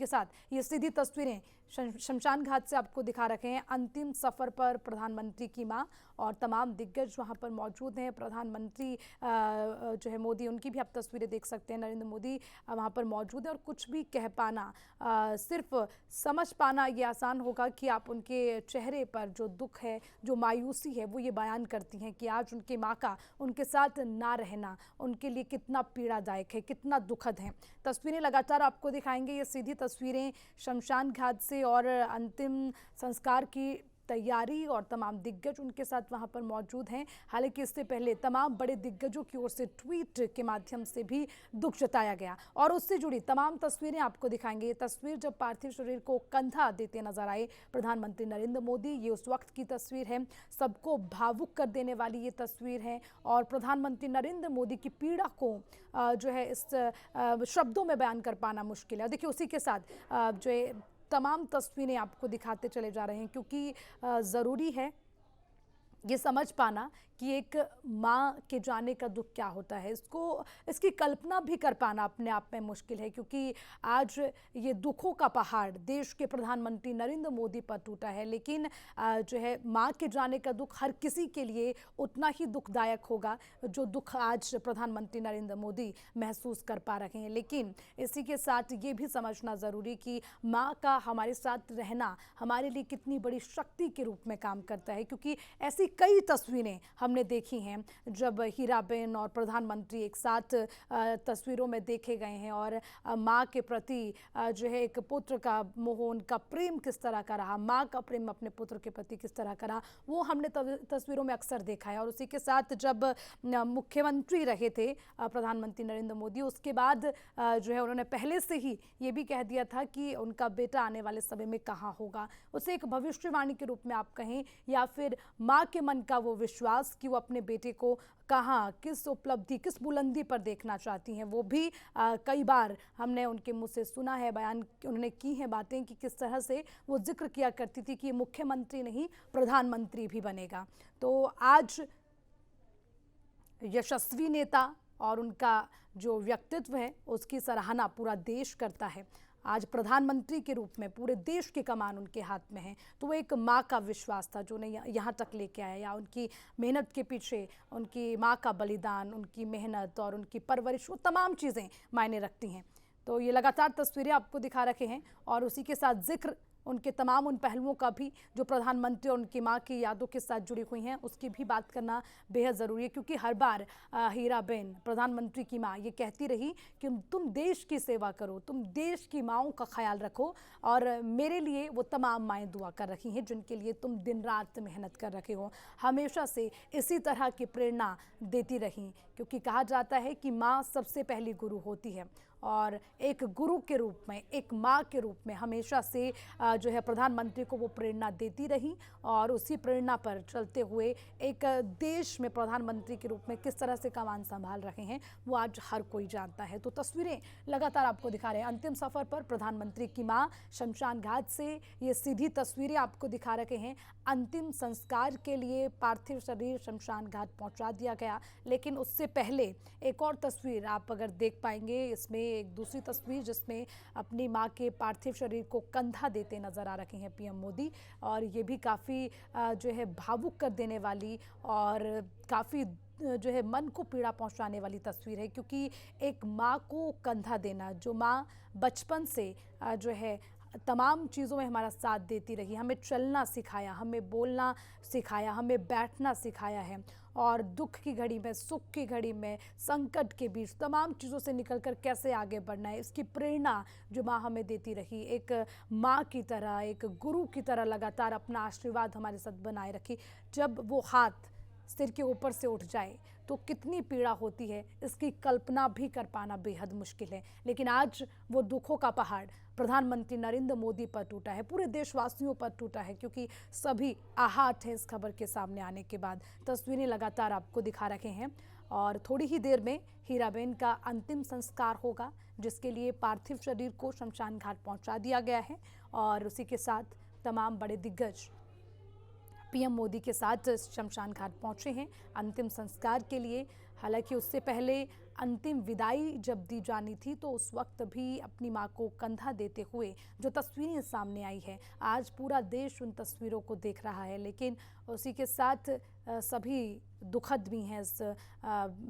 के साथ ये सीधी तस्वीरें शमशान घाट से आपको दिखा रखे हैं। अंतिम सफर पर प्रधानमंत्री की मां और तमाम दिग्गज वहां पर मौजूद हैं। प्रधानमंत्री जो है मोदी, उनकी भी आप तस्वीरें देख सकते हैं। नरेंद्र मोदी वहां पर मौजूद है और कुछ भी कह पाना, सिर्फ समझ पाना ये आसान होगा कि आप उनके चेहरे पर जो दुख है, जो मायूसी है, वो ये बयान करती हैं कि आज उनकी माँ का उनके साथ ना रहना उनके लिए कितना पीड़ादायक है, कितना दुखद है। तस्वीरें लगातार आपको दिखाएंगे, ये सीधी तस्वीरें शमशान घाट से और अंतिम संस्कार की तैयारी और तमाम दिग्गज उनके साथ वहां पर मौजूद हैं। हालांकि इससे पहले तमाम बड़े दिग्गजों की ओर से ट्वीट के माध्यम से भी दुख जताया गया और उससे जुड़ी तमाम तस्वीरें आपको दिखाएंगे। ये तस्वीर जब पार्थिव शरीर को कंधा देते नजर आए प्रधानमंत्री नरेंद्र मोदी, ये उस वक्त की तस्वीर है। सबको भावुक कर देने वाली ये तस्वीर है और प्रधानमंत्री नरेंद्र मोदी की पीड़ा को जो है इस शब्दों में बयान कर पाना मुश्किल है। देखिए, उसी के साथ जो है तमाम तस्वीरें आपको दिखाते चले जा रहे हैं, क्योंकि ज़रूरी है ये समझ पाना कि एक माँ के जाने का दुख क्या होता है। इसकी कल्पना भी कर पाना अपने आप में मुश्किल है, क्योंकि आज ये दुखों का पहाड़ देश के प्रधानमंत्री नरेंद्र मोदी पर टूटा है। लेकिन जो है माँ के जाने का दुख हर किसी के लिए उतना ही दुखदायक होगा जो दुख आज प्रधानमंत्री नरेंद्र मोदी महसूस कर पा रहे हैं। लेकिन इसी के साथ ये भी समझना ज़रूरी कि माँ का हमारे साथ रहना हमारे लिए कितनी बड़ी शक्ति के रूप में काम करता है, क्योंकि ऐसी कई तस्वीरें हमने देखी हैं जब हीराबेन और प्रधानमंत्री एक साथ तस्वीरों में देखे गए हैं और माँ के प्रति जो है एक पुत्र का मोह, उनका प्रेम किस तरह का रहा, माँ का प्रेम अपने पुत्र के प्रति किस तरह का रहा, वो हमने तस्वीरों में अक्सर देखा है। और उसी के साथ जब मुख्यमंत्री रहे थे प्रधानमंत्री नरेंद्र मोदी, उसके बाद जो है उन्होंने पहले से ही ये भी कह दिया था कि उनका बेटा आने वाले समय में कहाँ होगा। उसे एक भविष्यवाणी के रूप में आप कहें या फिर माँ के मन का वो विश्वास कि वो अपने बेटे को कहाँ, किस उपलब्धि, किस बुलंदी पर देखना चाहती हैं, वो भी कई बार हमने उनके मुंह से सुना है, बयान उन्होंने की हैं बातें कि किस तरह से वो जिक्र किया करती थी कि मुख्यमंत्री नहीं प्रधानमंत्री भी बनेगा। तो आज यशस्वी नेता और उनका जो व्यक्तित्व है उसकी सराहना पूरा देश करता है। आज प्रधानमंत्री के रूप में पूरे देश की कमान उनके हाथ में है, तो वो एक माँ का विश्वास था जो उन्हें यहाँ तक लेके आया, या उनकी मेहनत के पीछे उनकी माँ का बलिदान, उनकी मेहनत और उनकी परवरिश, वो तमाम चीज़ें मायने रखती हैं। तो ये लगातार तस्वीरें आपको दिखा रखे हैं और उसी के साथ जिक्र उनके तमाम उन पहलुओं का भी जो प्रधानमंत्री और उनकी माँ की यादों के साथ जुड़ी हुई हैं, उसकी भी बात करना बेहद ज़रूरी है। क्योंकि हर बार हीराबेन, प्रधानमंत्री की माँ, ये कहती रही कि तुम देश की सेवा करो, तुम देश की माँओं का ख्याल रखो, और मेरे लिए वो तमाम माएँ दुआ कर रही हैं जिनके लिए तुम दिन रात मेहनत कर रखे हो। हमेशा से इसी तरह की प्रेरणा देती रही, क्योंकि कहा जाता है कि माँ सबसे पहली गुरु होती है और एक गुरु के रूप में, एक माँ के रूप में हमेशा से जो है प्रधानमंत्री को वो प्रेरणा देती रही और उसी प्रेरणा पर चलते हुए एक देश में प्रधानमंत्री के रूप में किस तरह से कमान संभाल रहे हैं वो आज हर कोई जानता है। तो तस्वीरें लगातार आपको दिखा रहे हैं अंतिम सफर पर प्रधानमंत्री की माँ शमशान घाट से, ये सीधी तस्वीरें आपको दिखा रहे हैं। अंतिम संस्कार के लिए पार्थिव शरीर शमशान घाट पहुंचा दिया गया, लेकिन उससे पहले एक और तस्वीर आप अगर देख पाएंगे, इसमें एक दूसरी तस्वीर जिसमें अपनी मां के पार्थिव शरीर को कंधा देते नजर आ रहे हैं पीएम मोदी, और ये भी काफ़ी जो है भावुक कर देने वाली और काफ़ी जो है मन को पीड़ा पहुंचाने वाली तस्वीर है। क्योंकि एक माँ को कंधा देना, जो माँ बचपन से जो है तमाम चीज़ों में हमारा साथ देती रही, हमें चलना सिखाया, हमें बोलना सिखाया, हमें बैठना सिखाया है, और दुख की घड़ी में, सुख की घड़ी में, संकट के बीच तमाम चीज़ों से निकलकर कैसे आगे बढ़ना है, इसकी प्रेरणा जो माँ हमें देती रही, एक माँ की तरह, एक गुरु की तरह लगातार अपना आशीर्वाद हमारे साथ बनाए रखी। जब वो हाथ सिर के ऊपर से उठ जाए तो कितनी पीड़ा होती है, इसकी कल्पना भी कर पाना बेहद मुश्किल है। लेकिन आज वो दुखों का पहाड़ प्रधानमंत्री नरेंद्र मोदी पर टूटा है, पूरे देशवासियों पर टूटा है, क्योंकि सभी आहत हैं इस खबर के सामने आने के बाद। तस्वीरें लगातार आपको दिखा रखे हैं और थोड़ी ही देर में हीराबेन का अंतिम संस्कार होगा, जिसके लिए पार्थिव शरीर को शमशान घाट पहुंचा दिया गया है और उसी के साथ तमाम बड़े दिग्गज पीएम मोदी के साथ शमशान घाट पहुंचे हैं अंतिम संस्कार के लिए। हालांकि उससे पहले अंतिम विदाई जब दी जानी थी तो उस वक्त भी अपनी मां को कंधा देते हुए जो तस्वीरें सामने आई है, आज पूरा देश उन तस्वीरों को देख रहा है। लेकिन उसी के साथ सभी दुखद भी हैं इस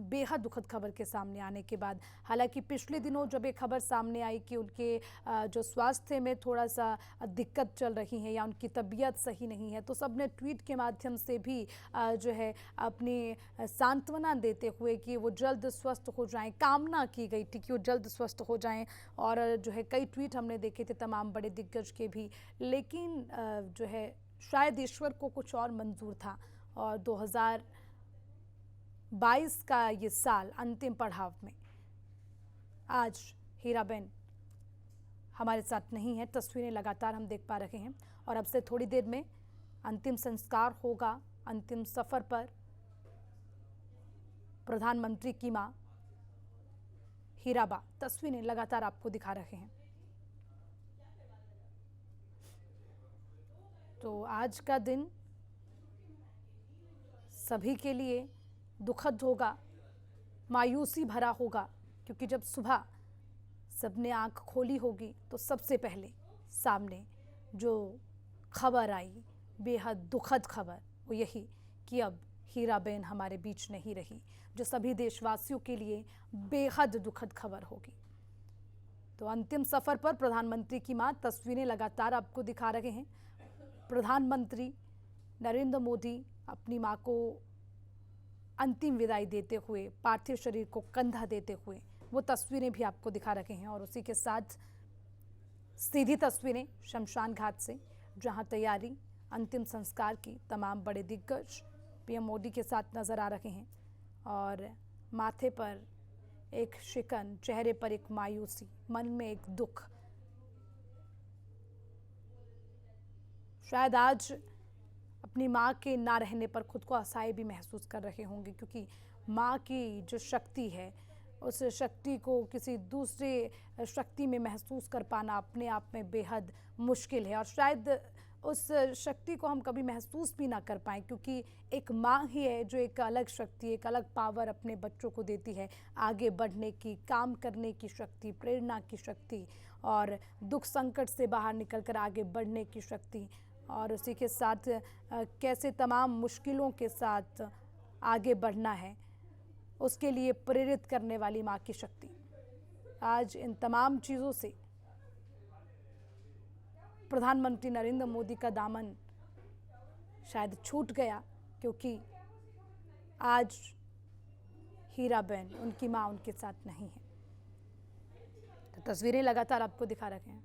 बेहद दुखद खबर के सामने आने के बाद। हालांकि पिछले दिनों जब एक खबर सामने आई कि उनके जो स्वास्थ्य में थोड़ा सा दिक्कत चल रही है या उनकी तबीयत सही नहीं है, तो सबने ट्वीट के माध्यम से भी जो है अपनी सांत्वना देते हुए कि वो जल्द स्वस्थ हो जाएं, कामना की गई थी कि वो जल्द स्वस्थ हो जाएं। और जो है कई ट्वीट हमने देखे थे तमाम बड़े दिग्गज के भी। लेकिन जो है शायद ईश्वर को कुछ और मंजूर था और 2022 का ये साल अंतिम पड़ाव में आज हीराबेन हमारे साथ नहीं है। तस्वीरें लगातार हम देख पा रहे हैं और अब से थोड़ी देर में अंतिम संस्कार होगा। अंतिम सफर पर प्रधानमंत्री की मां हीराबा, तस्वीरें लगातार आपको दिखा रहे हैं। तो आज का दिन सभी के लिए दुखद होगा, मायूसी भरा होगा, क्योंकि जब सुबह सबने आंख खोली होगी तो सबसे पहले सामने जो खबर आई, बेहद दुखद खबर, वो यही कि अब हीराबेन हमारे बीच नहीं रही, जो सभी देशवासियों के लिए बेहद दुखद खबर होगी। तो अंतिम सफर पर प्रधानमंत्री की मां, तस्वीरें लगातार आपको दिखा रहे हैं। प्रधानमंत्री नरेंद्र मोदी अपनी मां को अंतिम विदाई देते हुए, पार्थिव शरीर को कंधा देते हुए, वो तस्वीरें भी आपको दिखा रहे हैं। और उसी के साथ सीधी तस्वीरें शमशान घाट से, जहां तैयारी अंतिम संस्कार की तमाम बड़े दिग्गज पीएम मोदी के साथ नजर आ रहे हैं और माथे पर एक शिकन, चेहरे पर एक मायूसी, मन में एक दुख। शायद आज अपनी माँ के ना रहने पर खुद को असहाय भी महसूस कर रहे होंगे, क्योंकि माँ की जो शक्ति है उस शक्ति को किसी दूसरे शक्ति में महसूस कर पाना अपने आप में बेहद मुश्किल है। और शायद उस शक्ति को हम कभी महसूस भी ना कर पाएँ, क्योंकि एक माँ ही है जो एक अलग शक्ति, एक अलग पावर अपने बच्चों को देती है, आगे बढ़ने की, काम करने की शक्ति, प्रेरणा की शक्ति और दुख संकट से बाहर निकलकर आगे बढ़ने की शक्ति। और उसी के साथ कैसे तमाम मुश्किलों के साथ आगे बढ़ना है, उसके लिए प्रेरित करने वाली माँ की शक्ति। आज इन तमाम चीज़ों से प्रधानमंत्री नरेंद्र मोदी का दामन शायद छूट गया, क्योंकि आज हीराबेन, उनकी माँ, उनके साथ नहीं है। तो तस्वीरें लगातार आपको दिखा रहे हैं।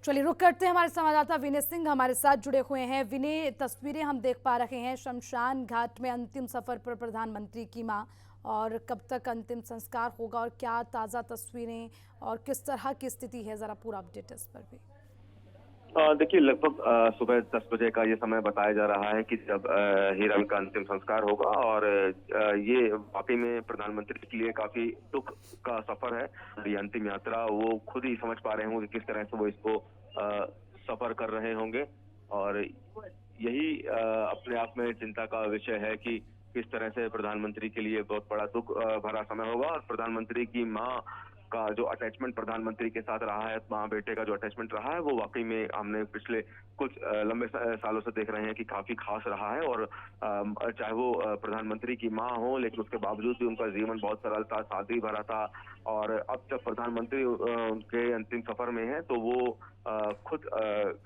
चलिए रुक करते हैं, हमारे संवाददाता विनय सिंह हमारे साथ जुड़े हुए हैं। विनय, तस्वीरें हम देख पा रहे हैं शमशान घाट में अंतिम सफर पर प्रधानमंत्री की मां, और कब तक अंतिम संस्कार होगा और क्या ताज़ा तस्वीरें और किस तरह की स्थिति है, ज़रा पूरा अपडेट इस पर भी। देखिए, लगभग सुबह 10 बजे का ये समय बताया जा रहा है कि जब हीराबेन का अंतिम संस्कार होगा। और ये वाकई में प्रधानमंत्री के लिए काफी दुख का सफर है। ये अंतिम यात्रा वो खुद ही समझ पा रहे होंगे किस तरह से वो इसको सफर कर रहे होंगे। और यही अपने आप में चिंता का विषय है कि किस तरह से प्रधानमंत्री के लिए बहुत बड़ा दुख भरा समय होगा। और प्रधानमंत्री की माँ का जो अटैचमेंट प्रधानमंत्री के साथ रहा है, माँ बेटे का जो अटैचमेंट रहा है, वो वाकई में हमने पिछले कुछ लंबे सालों से देख रहे हैं कि काफी खास रहा है। और चाहे वो प्रधानमंत्री की माँ हो, लेकिन उसके बावजूद भी उनका जीवन बहुत सरल था, सादगी भरा था। और अब जब प्रधानमंत्री उनके अंतिम सफर में है, तो वो खुद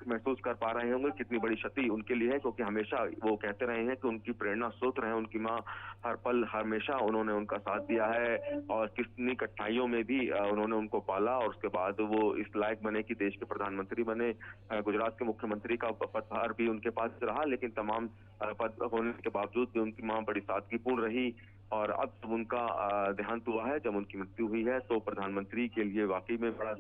महसूस कर पा रहे होंगे कितनी बड़ी क्षति उनके लिए है, क्योंकि हमेशा वो कहते रहे हैं कि उनकी प्रेरणा स्रोत रहे उनकी माँ। हर पल हमेशा उन्होंने उनका साथ दिया है और कितनी कठिनाइयों में भी उन्होंने उनको पाला। और उसके बाद वो इस लायक बने कि देश के प्रधानमंत्री बने। गुजरात के मुख्यमंत्री का पदभार भी उनके पास रहा, लेकिन तमाम पद होने के बावजूद भी उनकी माँ बड़ी सादगीपूर्ण रही। और अब जब उनका देहांत हुआ है, जब उनकी मृत्यु हुई है, तो प्रधानमंत्री के लिए वाकई में बड़ा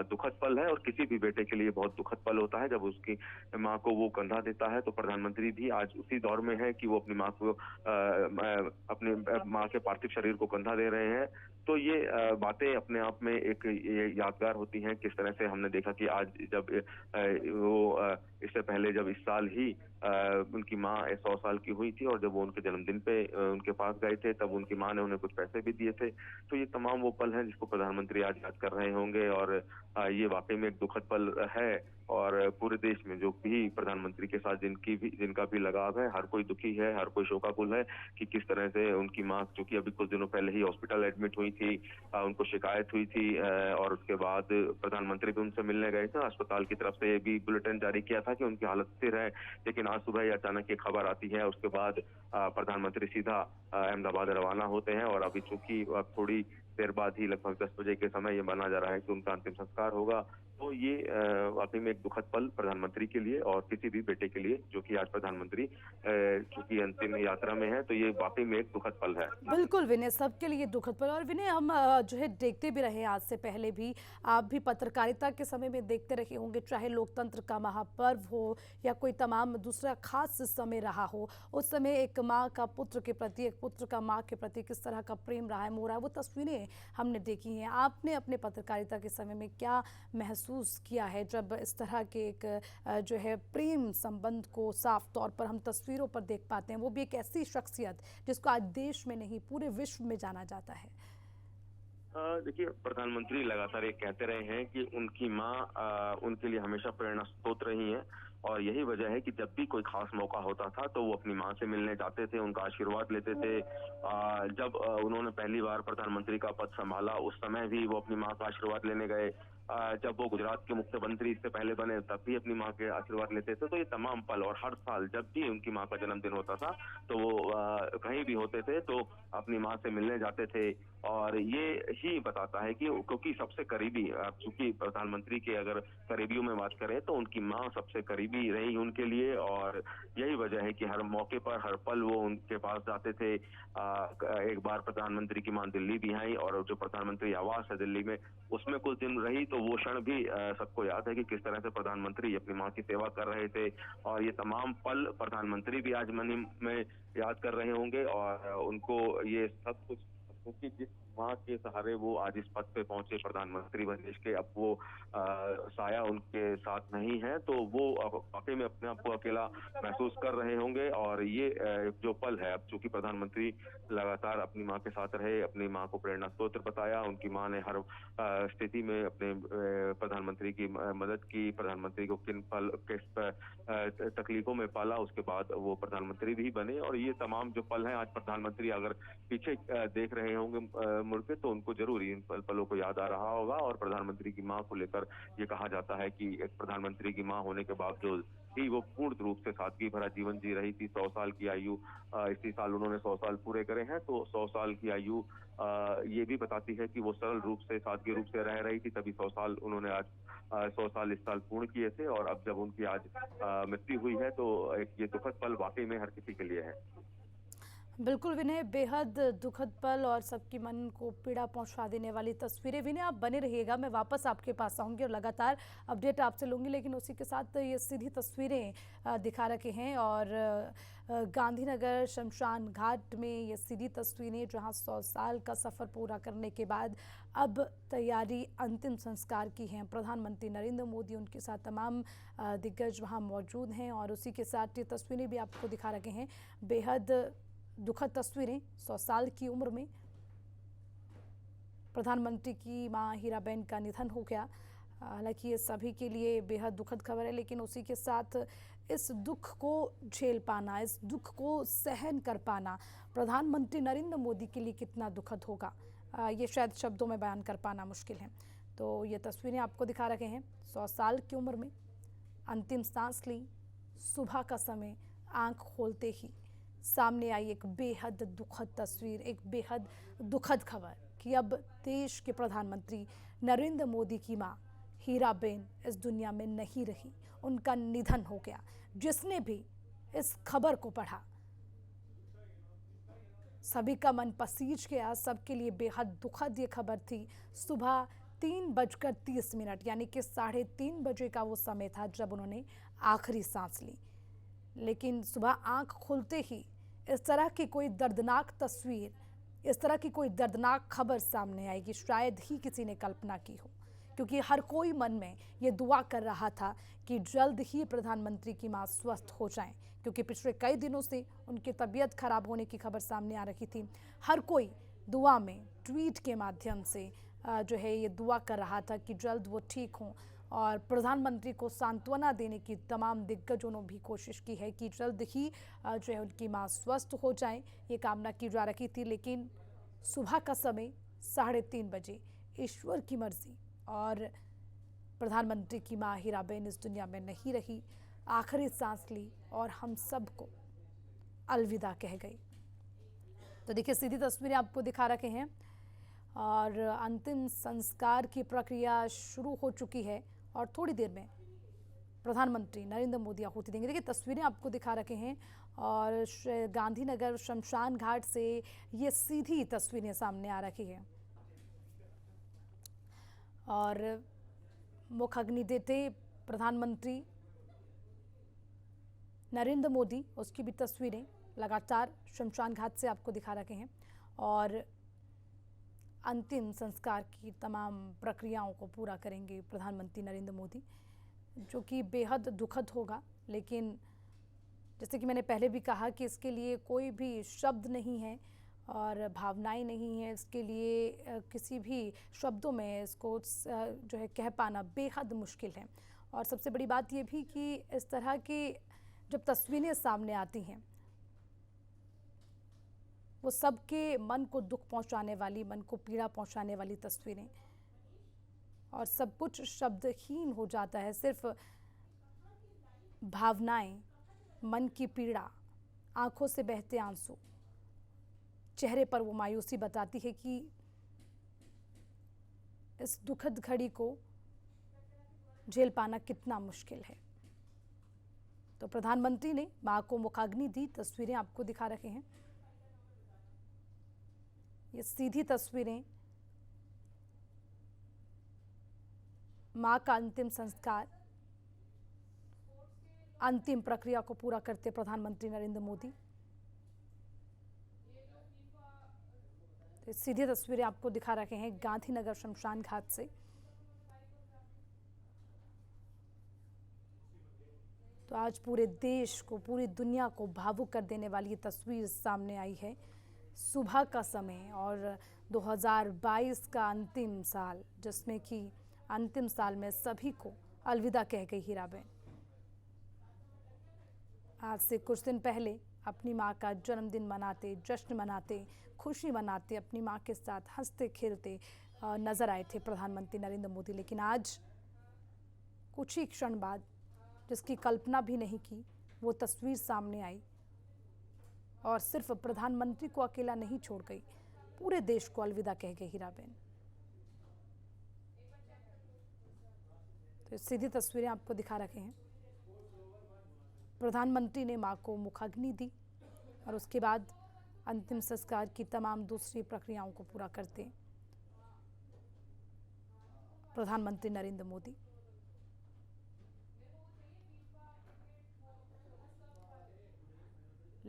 दुखद पल है। और किसी भी बेटे के लिए बहुत दुखद पल होता है जब उसकी माँ को वो कंधा देता है। तो प्रधानमंत्री भी आज उसी दौर में है कि वो अपनी माँ को अपनी माँ के पार्थिव शरीर को कंधा दे रहे हैं। तो ये बातें अपने आप में एक ये यादगार होती हैं। किस तरह से हमने देखा कि आज जब इससे पहले जब इस साल ही उनकी माँ 100 साल की हुई थी और जब वो उनके जन्मदिन पे उनके पास गए थे, तब उनकी माँ ने उन्हें कुछ पैसे भी दिए थे। तो ये तमाम वो पल हैं जिसको प्रधानमंत्री आज याद कर रहे होंगे और ये वाकई में एक दुखद पल है। और पूरे देश में जो भी प्रधानमंत्री के साथ जिनका भी लगाव है, हर कोई दुखी है, हर कोई शोकाकुल है कि किस तरह से उनकी माँ, जो कि अभी कुछ दिनों पहले ही हॉस्पिटल एडमिट हुई थी, उनको शिकायत हुई थी और उसके बाद प्रधानमंत्री भी उनसे मिलने गए थे। अस्पताल की तरफ से ये भी बुलेटिन जारी किया था कि उनकी हालत स्थिर है, लेकिन आज सुबह ही अचानक ये खबर आती है। उसके बाद प्रधानमंत्री सीधा अहमदाबाद रवाना होते हैं और अभी चूंकि थोड़ी देर बाद ही लगभग 10 बजे के समय ये माना जा रहा है कि उनका अंतिम संस्कार होगा। तो ये वाकई में एक दुखद पल प्रधानमंत्री के लिए और किसी भी बेटे के लिए, जो कि आज प्रधानमंत्री चूंकि अंतिम यात्रा में है, तो ये वाकई में एक दुखद पल है। बिल्कुल विनय, सबके लिए दुखद पल। और विनय, हम जो है देखते भी रहे, आज से पहले भी आप भी पत्रकारिता के समय में देखते रहे होंगे, चाहे लोकतंत्र का महापर्व हो या कोई तमाम दूसरा खास समय रहा हो, उस समय एक माँ का पुत्र के प्रति, एक पुत्र का माँ के प्रति किस तरह का प्रेम रहा है, मोह रहा है, वो तस्वीरें हमने देखी हैं। आपने अपने पत्रकारिता के समय में क्या महसूस किया है जब इस तरह के एक जो है प्रेम संबंध को साफ तौर पर हम तस्वीरों पर देख पाते हैं, वो भी एक ऐसी शख्सियत जिसको आज देश में नहीं पूरे विश्व में जाना जाता है? देखिए, प्रधानमंत्री लगातार ये कहते रहे हैं कि उनकी माँ उनके लिए हमेशा प्रेरणा स्रोत रही है और यही वजह है कि जब भी कोई खास मौका होता था तो वो अपनी माँ से मिलने जाते थे, उनका आशीर्वाद लेते थे। जब उन्होंने पहली बार प्रधानमंत्री का पद संभाला, उस समय भी वो अपनी माँ का आशीर्वाद लेने गए। जब वो गुजरात के मुख्यमंत्री इससे पहले बने, तब भी अपनी माँ के आशीर्वाद लेते थे। तो ये तमाम पल, और हर साल जब भी उनकी माँ का जन्मदिन होता था तो वो कहीं भी होते थे तो अपनी माँ से मिलने जाते थे। और ये ही बताता है कि क्योंकि सबसे करीबी, चूंकि प्रधानमंत्री के अगर करीबियों में बात करें तो उनकी माँ सबसे करीबी रही उनके लिए, और यही वजह है कि हर मौके पर, हर पल वो उनके पास जाते थे। एक बार प्रधानमंत्री की माँ दिल्ली भी आई और जो प्रधानमंत्री आवास है दिल्ली में, उसमें कुछ दिन रही, तो वो क्षण भी सबको याद है कि किस तरह से प्रधानमंत्री अपनी माँ की सेवा कर रहे थे। और ये तमाम पल प्रधानमंत्री भी आज मन में याद कर रहे होंगे और उनको ये सब कुछ, क्योंकि जिस माँ के सहारे वो आज इस पद पे पहुंचे प्रधानमंत्री बने, देश के, अब वो साया उनके साथ नहीं है, तो वो वाकई में अपने आप को अकेला महसूस कर रहे होंगे। और ये जो पल है, अब चूंकि प्रधानमंत्री लगातार अपनी माँ के साथ रहे, अपनी माँ को प्रेरणा स्रोत बताया, उनकी माँ ने हर स्थिति में अपने प्रधानमंत्री की मदद की, प्रधानमंत्री को किस तकलीफों में पाला, उसके बाद वो प्रधानमंत्री भी बने। और ये तमाम जो पल हैं, आज प्रधानमंत्री अगर पीछे देख रहे होंगे मुड़ के, तो उनको जरूर इन पलों को याद आ रहा होगा। और प्रधानमंत्री की माँ को लेकर ये कहा जाता है कि एक प्रधानमंत्री की माँ होने के बावजूद भी वो पूर्ण रूप से सादगी भरा जीवन जी रही थी। 100 साल की आयु, इसी साल उन्होंने 100 साल पूरे करे हैं, तो 100 साल की आयु ये भी बताती है कि वो सरल रूप से, सादगी रूप से रह रही थी, तभी 100 साल उन्होंने आज 100 साल इस साल पूर्ण किए थे। और अब जब उनकी आज मृत्यु हुई है, तो एक ये दुखद पल वाकई में हर किसी के लिए है। बिल्कुल विनय, बेहद दुखद पल और सबकी मन को पीड़ा पहुंचा देने वाली तस्वीरें। विनय, आप बने रहिएगा, मैं वापस आपके पास आऊंगी और लगातार अपडेट आपसे लूंगी, लेकिन उसी के साथ ये सीधी तस्वीरें दिखा रखे हैं और गांधीनगर शमशान घाट में ये सीधी तस्वीरें, जहां 100 साल का सफ़र पूरा करने के बाद अब तैयारी अंतिम संस्कार की है। प्रधानमंत्री नरेंद्र मोदी, उनके साथ तमाम दिग्गज वहाँ मौजूद हैं और उसी के साथ ये तस्वीरें भी आपको दिखा रखे हैं। बेहद दुखद तस्वीरें, 100 साल की उम्र में प्रधानमंत्री की मां हीराबेन का निधन हो गया। हालांकि ये सभी के लिए बेहद दुखद खबर है, लेकिन उसी के साथ इस दुख को झेल पाना, इस दुख को सहन कर पाना प्रधानमंत्री नरेंद्र मोदी के लिए कितना दुखद होगा, ये शायद शब्दों में बयान कर पाना मुश्किल है। तो ये तस्वीरें आपको दिखा रहे हैं, 100 साल की उम्र में अंतिम सांस ली, सुबह का समय, आंख खोलते ही सामने आई एक बेहद दुखद तस्वीर, एक बेहद दुखद खबर कि अब देश के प्रधानमंत्री नरेंद्र मोदी की मां हीराबेन इस दुनिया में नहीं रही, उनका निधन हो गया। जिसने भी इस खबर को पढ़ा, सभी का मन पसीज गया, सबके लिए बेहद दुखद ये खबर थी। सुबह 3:30 यानी कि 3:30 बजे का वो समय था जब उन्होंने आखिरी सांस ली, लेकिन सुबह आंख खुलते ही इस तरह की कोई दर्दनाक तस्वीर इस तरह की कोई दर्दनाक खबर सामने आएगी शायद ही किसी ने कल्पना की हो, क्योंकि हर कोई मन में ये दुआ कर रहा था कि जल्द ही प्रधानमंत्री की मां स्वस्थ हो जाएं, क्योंकि पिछले कई दिनों से उनकी तबीयत खराब होने की खबर सामने आ रही थी। हर कोई दुआ में ट्वीट के माध्यम से जो है ये दुआ कर रहा था कि जल्द वो ठीक हों, और प्रधानमंत्री को सांत्वना देने की तमाम दिग्गजों ने भी कोशिश की है कि जल्द ही जो है उनकी मां स्वस्थ हो जाए, ये कामना की जा रही थी। लेकिन सुबह का समय 3:30 बजे ईश्वर की मर्जी और प्रधानमंत्री की मां हीराबेन इस दुनिया में नहीं रही, आखिरी सांस ली और हम सबको अलविदा कह गई। तो देखिए सीधी तस्वीरें आपको दिखा रखे हैं और अंतिम संस्कार की प्रक्रिया शुरू हो चुकी है और थोड़ी देर में प्रधानमंत्री नरेंद्र मोदी आहुति देंगे। देखिए तस्वीरें आपको दिखा रखे हैं और गांधीनगर शमशान घाट से ये सीधी तस्वीरें सामने आ रही है और मुख अग्नि देते प्रधानमंत्री नरेंद्र मोदी, उसकी भी तस्वीरें लगातार शमशान घाट से आपको दिखा रखे हैं और अंतिम संस्कार की तमाम प्रक्रियाओं को पूरा करेंगे प्रधानमंत्री नरेंद्र मोदी, जो कि बेहद दुखद होगा। लेकिन जैसे कि मैंने पहले भी कहा कि इसके लिए कोई भी शब्द नहीं है और भावनाएं नहीं है, इसके लिए किसी भी शब्दों में इसको जो है कह पाना बेहद मुश्किल है। और सबसे बड़ी बात ये भी कि इस तरह की जब तस्वीरें सामने आती हैं वो सबके मन को दुख पहुंचाने वाली, मन को पीड़ा पहुंचाने वाली तस्वीरें, और सब कुछ शब्दहीन हो जाता है। सिर्फ भावनाएं, मन की पीड़ा, आंखों से बहते आंसू, चेहरे पर वो मायूसी बताती है कि इस दुखद घड़ी को झेल पाना कितना मुश्किल है। तो प्रधानमंत्री ने मां को मुखाग्नि दी, तस्वीरें आपको दिखा रहे हैं। ये सीधी तस्वीरें मां का अंतिम संस्कार, अंतिम प्रक्रिया को पूरा करते प्रधानमंत्री नरेंद्र मोदी। तो सीधी तस्वीरें आपको दिखा रहे हैं गांधीनगर शमशान घाट से। तो आज पूरे देश को, पूरी दुनिया को भावुक कर देने वाली ये तस्वीर सामने आई है। सुबह का समय और 2022 का अंतिम साल, जिसमें कि अंतिम साल में सभी को अलविदा कह गई हीराबेन। आज से कुछ दिन पहले अपनी मां का जन्मदिन मनाते, जश्न मनाते, खुशी मनाते, अपनी मां के साथ हंसते खेलते नजर आए थे प्रधानमंत्री नरेंद्र मोदी। लेकिन आज कुछ ही क्षण बाद, जिसकी कल्पना भी नहीं की, वो तस्वीर सामने आई और सिर्फ प्रधानमंत्री को अकेला नहीं छोड़ गई, पूरे देश को अलविदा कह गई हीराबेन। तो सीधी तस्वीरें आपको दिखा रखे हैं। प्रधानमंत्री ने मां को मुखाग्नि दी और उसके बाद अंतिम संस्कार की तमाम दूसरी प्रक्रियाओं को पूरा करते प्रधानमंत्री नरेंद्र मोदी।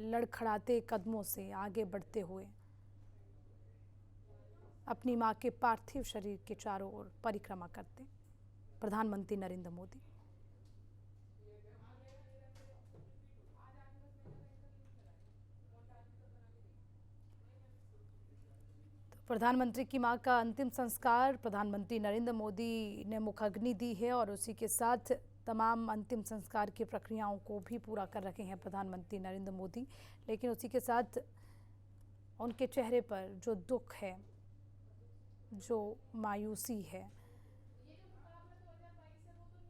लड़खड़ाते कदमों से आगे बढ़ते हुए अपनी मां के पार्थिव शरीर के चारों ओर परिक्रमा करते प्रधानमंत्री नरेंद्र मोदी। तो प्रधानमंत्री की मां का अंतिम संस्कार प्रधानमंत्री नरेंद्र मोदी ने मुखाग्नि दी है और उसी के साथ तमाम अंतिम संस्कार की प्रक्रियाओं को भी पूरा कर रखे हैं प्रधानमंत्री नरेंद्र मोदी। लेकिन उसी के साथ उनके चेहरे पर जो दुख है, जो मायूसी है,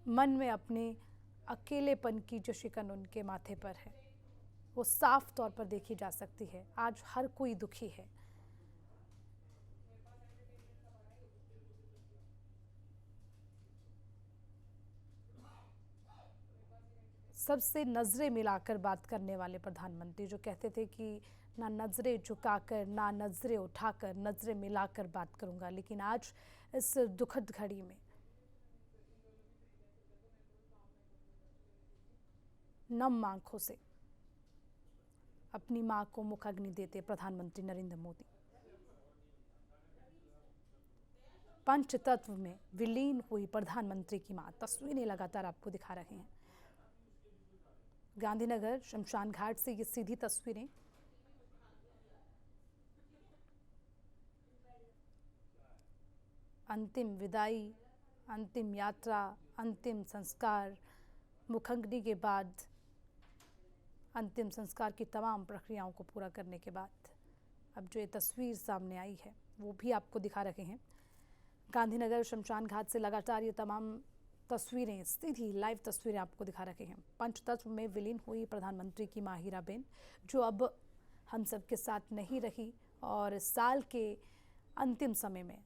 मन में अपने अकेलेपन की जो शिकन उनके माथे पर है, वो साफ तौर पर देखी जा सकती है। आज हर कोई दुखी है। सबसे नजरें मिलाकर बात करने वाले प्रधानमंत्री, जो कहते थे कि ना नजरें झुकाकर, ना नजरें उठाकर, नजरें मिलाकर बात करूंगा। लेकिन आज इस दुखद घड़ी में नम आंखों से अपनी मां को मुखाग्नि देते प्रधानमंत्री नरेंद्र मोदी। पंचतत्व में विलीन हुई प्रधानमंत्री की मां। तस्वीरें लगातार आपको दिखा रहे हैं। गांधीनगर शमशान घाट से ये सीधी तस्वीरें। अंतिम विदाई, अंतिम यात्रा, अंतिम संस्कार, मुखग्नि के बाद अंतिम संस्कार की तमाम प्रक्रियाओं को पूरा करने के बाद अब जो ये तस्वीर सामने आई है वो भी आपको दिखा रहे हैं। गांधीनगर शमशान घाट से लगातार ये तमाम तस्वीरें, सीधी लाइव तस्वीरें आपको दिखा रहे हैं। पंचतत्व में विलीन हुई प्रधानमंत्री की मां हीराबेन, जो अब हम सब के साथ नहीं रही और साल के अंतिम समय में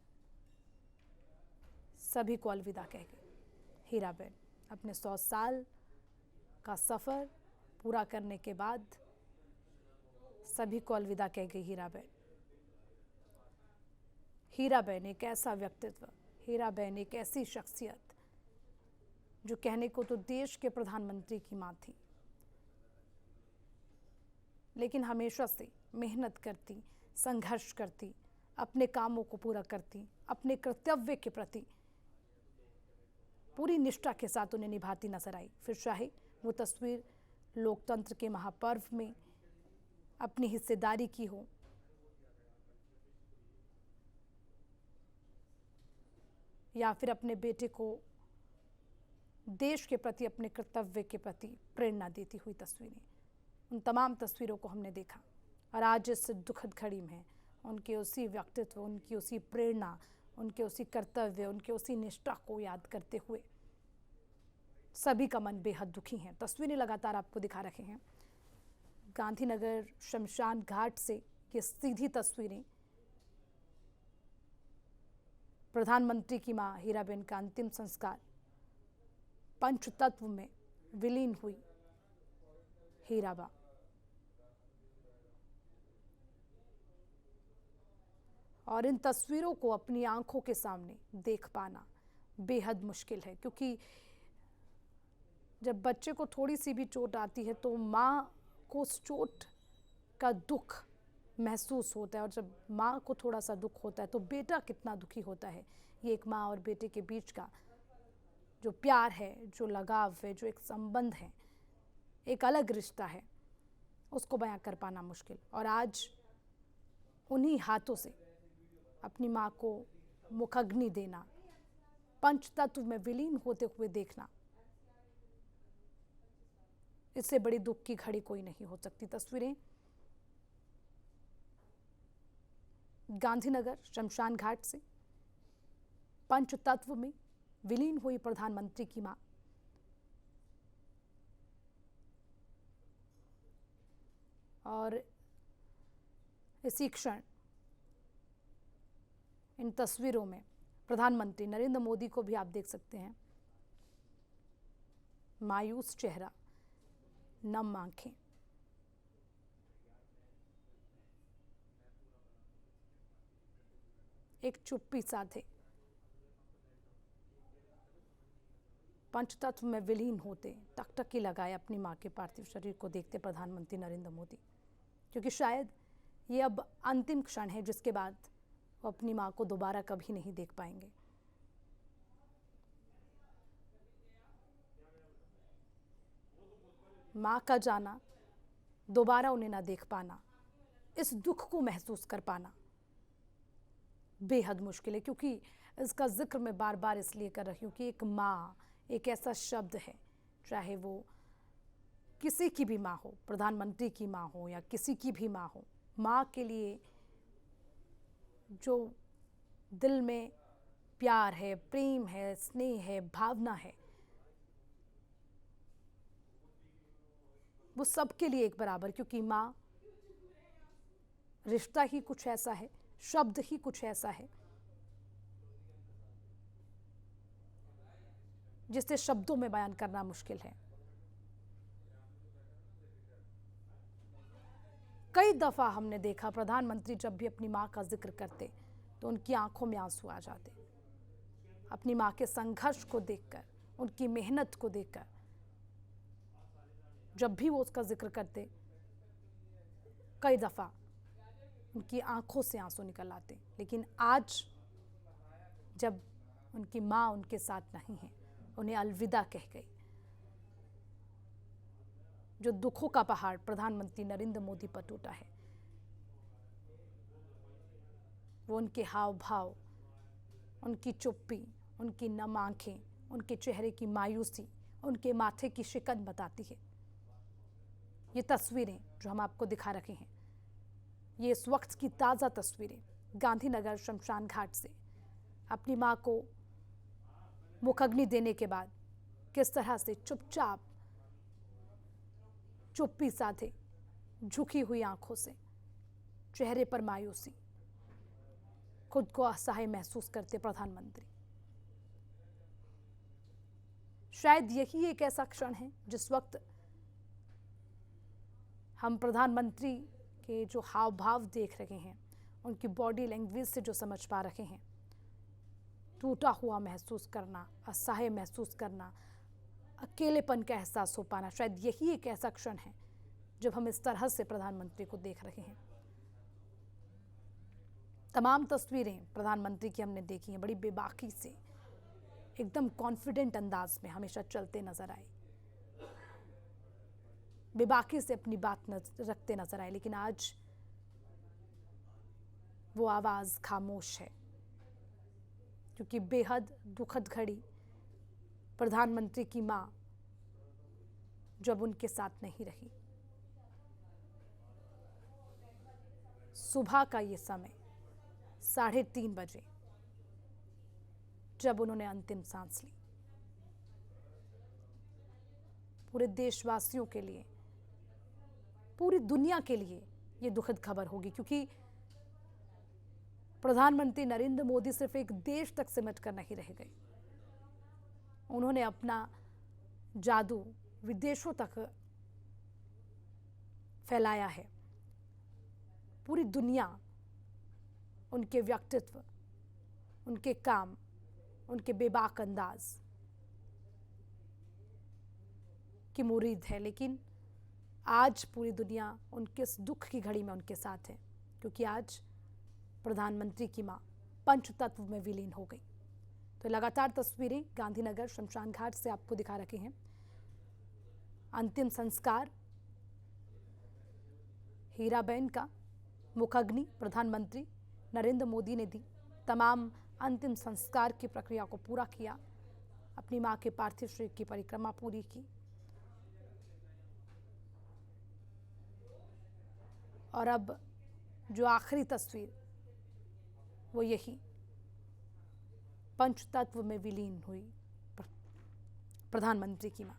सभी को अलविदा कह गई। हीराबेन अपने 100 साल का सफ़र पूरा करने के बाद सभी को अलविदा कह गई हीराबेन। हीराबेन एक ऐसा व्यक्तित्व, हीराबेन एक ऐसी शख्सियत जो कहने को तो देश के प्रधानमंत्री की मां थी, लेकिन हमेशा से मेहनत करती, संघर्ष करती, अपने कामों को पूरा करती, अपने कर्तव्य के प्रति पूरी निष्ठा के साथ उन्हें निभाती नजर आई। फिर चाहे वो तस्वीर लोकतंत्र के महापर्व में अपनी हिस्सेदारी की हो, या फिर अपने बेटे को देश के प्रति, अपने कर्तव्य के प्रति प्रेरणा देती हुई तस्वीरें। उन तमाम तस्वीरों को हमने देखा और आज इस दुखद घड़ी में उनके उसी व्यक्तित्व, उनकी उसी प्रेरणा, उनके उसी कर्तव्य, उनके उसी निष्ठा को याद करते हुए सभी का मन बेहद दुखी है। तस्वीरें लगातार आपको दिखा रहे हैं। गांधीनगर शमशान घाट से ये सीधी तस्वीरें। प्रधानमंत्री की मां हीराबेन का अंतिम संस्कार, पंचतत्व में विलीन हुई हीराबा। और इन तस्वीरों को अपनी आंखों के सामने देख पाना बेहद मुश्किल है, क्योंकि जब बच्चे को थोड़ी सी भी चोट आती है तो माँ को उस चोट का दुख महसूस होता है, और जब माँ को थोड़ा सा दुख होता है तो बेटा कितना दुखी होता है। ये एक माँ और बेटे के बीच का जो प्यार है, जो लगाव है, जो एक संबंध है, एक अलग रिश्ता है, उसको बयां कर पाना मुश्किल। और आज उन्हीं हाथों से अपनी माँ को मुखग्नि देना, पंचतत्व में विलीन होते हुए देखना, इससे बड़ी दुख की घड़ी कोई नहीं हो सकती। तस्वीरें गांधीनगर शमशान घाट से, पंचतत्व में विलीन हुई प्रधानमंत्री की मां। और इसी क्षण इन तस्वीरों में प्रधानमंत्री नरेंद्र मोदी को भी आप देख सकते हैं। मायूस चेहरा, नम आंखें। एक चुप्पी साधे पंचतत्व में विलीन होते, टकटकी लगाए अपनी मां के पार्थिव शरीर को देखते प्रधानमंत्री नरेंद्र मोदी, क्योंकि शायद ये अब अंतिम क्षण है जिसके बाद वो अपनी मां को दोबारा कभी नहीं देख पाएंगे। मां का जाना, दोबारा उन्हें ना देख पाना, इस दुख को महसूस कर पाना बेहद मुश्किल है। क्योंकि इसका जिक्र मैं बार बार इसलिए कर रही हूँ कि एक माँ एक ऐसा शब्द है, चाहे वो किसी की भी माँ हो, प्रधानमंत्री की माँ हो या किसी की भी माँ हो, माँ के लिए जो दिल में प्यार है, प्रेम है, स्नेह है, भावना है, वो सबके लिए एक बराबर। क्योंकि माँ रिश्ता ही कुछ ऐसा है, शब्द ही कुछ ऐसा है जिसे शब्दों में बयान करना मुश्किल है। कई दफा हमने देखा प्रधानमंत्री जब भी अपनी मां का जिक्र करते तो उनकी आंखों में आंसू आ जाते, अपनी मां के संघर्ष को देखकर, उनकी मेहनत को देखकर। जब भी वो उसका जिक्र करते, कई दफा उनकी आंखों से आंसू निकल आते। लेकिन आज जब उनकी माँ उनके साथ नहीं है, उन्हें अलविदा कह गई। जो दुखों का पहाड़ प्रधानमंत्री नरेंद्र मोदी पर टूटा है, वो उनके हाव भाव, उनकी चुप्पी, उनकी नम आंखें, उनके चेहरे की मायूसी, उनके माथे की शिकन बताती है। ये तस्वीरें जो हम आपको दिखा रहे हैं, ये इस वक्त की ताज़ा तस्वीरें गांधीनगर शमशान घाट से। अपनी माँ को मुखअग्नि देने के बाद किस तरह से चुपचाप, चुप्पी साधे, झुकी हुई आंखों से, चेहरे पर मायूसी, खुद को असहाय महसूस करते प्रधानमंत्री। शायद यही एक ऐसा क्षण है जिस वक्त हम प्रधानमंत्री के जो हाव भाव देख रहे हैं, उनकी बॉडी लैंग्वेज से जो समझ पा रहे हैं, टूटा हुआ महसूस करना, असहाय महसूस करना, अकेलेपन का एहसास हो पाना, शायद यही एक ऐसा क्षण है जब हम इस तरह से प्रधानमंत्री को देख रहे हैं। तमाम तस्वीरें प्रधानमंत्री की हमने देखी हैं, बड़ी बेबाकी से, एकदम कॉन्फिडेंट अंदाज में हमेशा चलते नजर आए, बेबाकी से अपनी बात रखते नजर आए। लेकिन आज वो आवाज खामोश है, क्योंकि बेहद दुखद घड़ी प्रधानमंत्री की मां जब उनके साथ नहीं रही। सुबह का ये समय 3:30 बजे, जब उन्होंने अंतिम सांस ली। पूरे देशवासियों के लिए, पूरी दुनिया के लिए ये दुखद खबर होगी, क्योंकि प्रधानमंत्री नरेंद्र मोदी सिर्फ एक देश तक सिमट कर नहीं रह गए। उन्होंने अपना जादू विदेशों तक फैलाया है। पूरी दुनिया उनके व्यक्तित्व, उनके काम, उनके बेबाक अंदाज की मुरीद है। लेकिन आज पूरी दुनिया उनके इस दुख की घड़ी में उनके साथ है, क्योंकि आज प्रधानमंत्री की मां पंचतत्व में विलीन हो गई। तो लगातार तस्वीरें गांधीनगर शमशान घाट से आपको दिखा रखे हैं। अंतिम संस्कार हीराबेन का, मुखअग्नि प्रधानमंत्री नरेंद्र मोदी ने दी। तमाम अंतिम संस्कार की प्रक्रिया को पूरा किया, अपनी मां के पार्थिव शरीर की परिक्रमा पूरी की, और अब जो आखिरी तस्वीर वो यही, पंचतत्व में विलीन हुई प्रधानमंत्री की मां।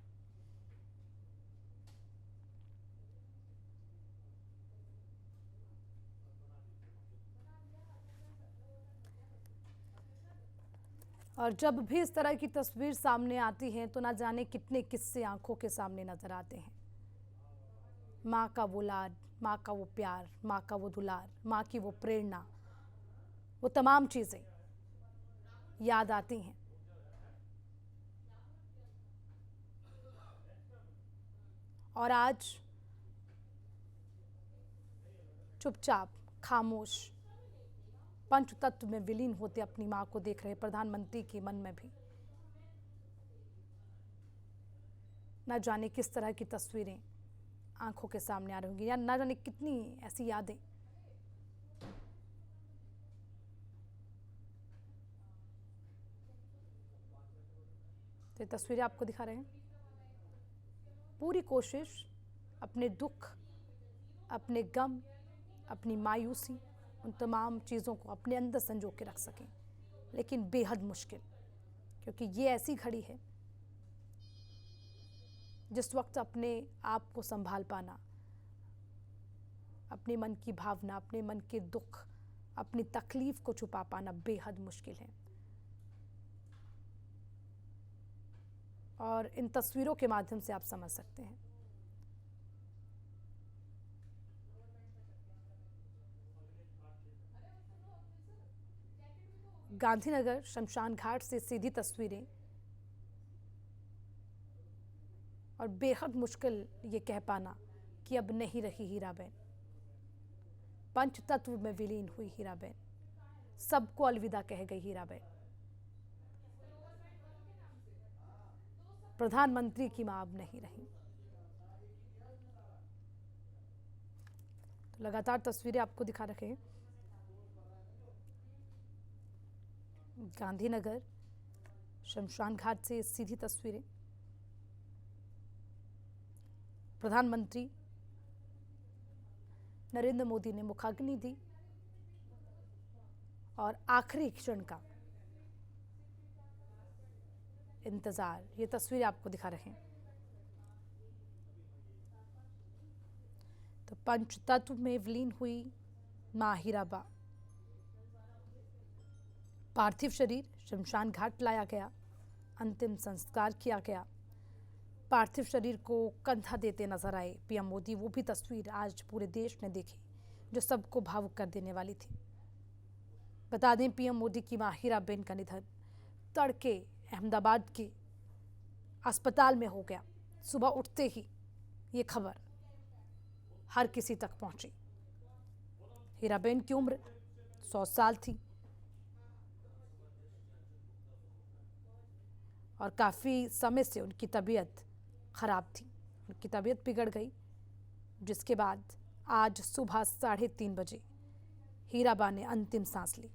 और जब भी इस तरह की तस्वीर सामने आती है तो ना जाने कितने किस्से आंखों के सामने नजर आते हैं। माँ का वो लाड, माँ का वो प्यार, माँ का वो दुलार, माँ की वो प्रेरणा, वो तमाम चीजें याद आती हैं। और आज चुपचाप, खामोश, पंचतत्व में विलीन होते अपनी मां को देख रहे प्रधानमंत्री के मन में भी न जाने किस तरह की तस्वीरें आंखों के सामने आ रही होंगी, या न जाने कितनी ऐसी यादें। तो ये तस्वीरें आपको दिखा रहे हैं। पूरी कोशिश अपने दुख, अपने गम, अपनी मायूसी, उन तमाम चीज़ों को अपने अंदर संजो के रख सकें, लेकिन बेहद मुश्किल, क्योंकि ये ऐसी घड़ी है जिस वक्त अपने आप को संभाल पाना, अपने मन की भावना, अपने मन के दुख, अपनी तकलीफ को छुपा पाना बेहद मुश्किल है। और इन तस्वीरों के माध्यम से आप समझ सकते हैं। गांधीनगर शमशान घाट से सीधी तस्वीरें, और बेहद मुश्किल ये कह पाना कि अब नहीं रही हीराबेन। पंचतत्व में विलीन हुई हीराबेन, सबको अलविदा कह गई हीराबेन। प्रधानमंत्री की मां अब नहीं रही। तो लगातार तस्वीरें आपको दिखा रखे हैं। गांधीनगर शमशान घाट से सीधी तस्वीरें। प्रधानमंत्री नरेंद्र मोदी ने मुखाग्नि दी और आखिरी क्षण का इंतजार, ये तस्वीरें आपको दिखा रहे हैं। तो पंचतत्व में विलीन हुई मां हीराबा। पार्थिव शरीर शमशान घाट लाया गया, अंतिम संस्कार किया गया। पार्थिव शरीर को कंधा देते नजर आए पीएम मोदी। वो भी तस्वीर आज पूरे देश ने देखी जो सबको भावुक कर देने वाली थी। बता दें, पीएम मोदी की मां हीराबेन का निधन तड़के अहमदाबाद के अस्पताल में हो गया। सुबह उठते ही ये खबर हर किसी तक पहुंची। हीराबेन की उम्र 100 साल थी और काफी समय से उनकी तबीयत खराब थी। उनकी तबीयत बिगड़ गई, जिसके बाद आज सुबह 3:30 बजे हीराबा ने अंतिम सांस ली।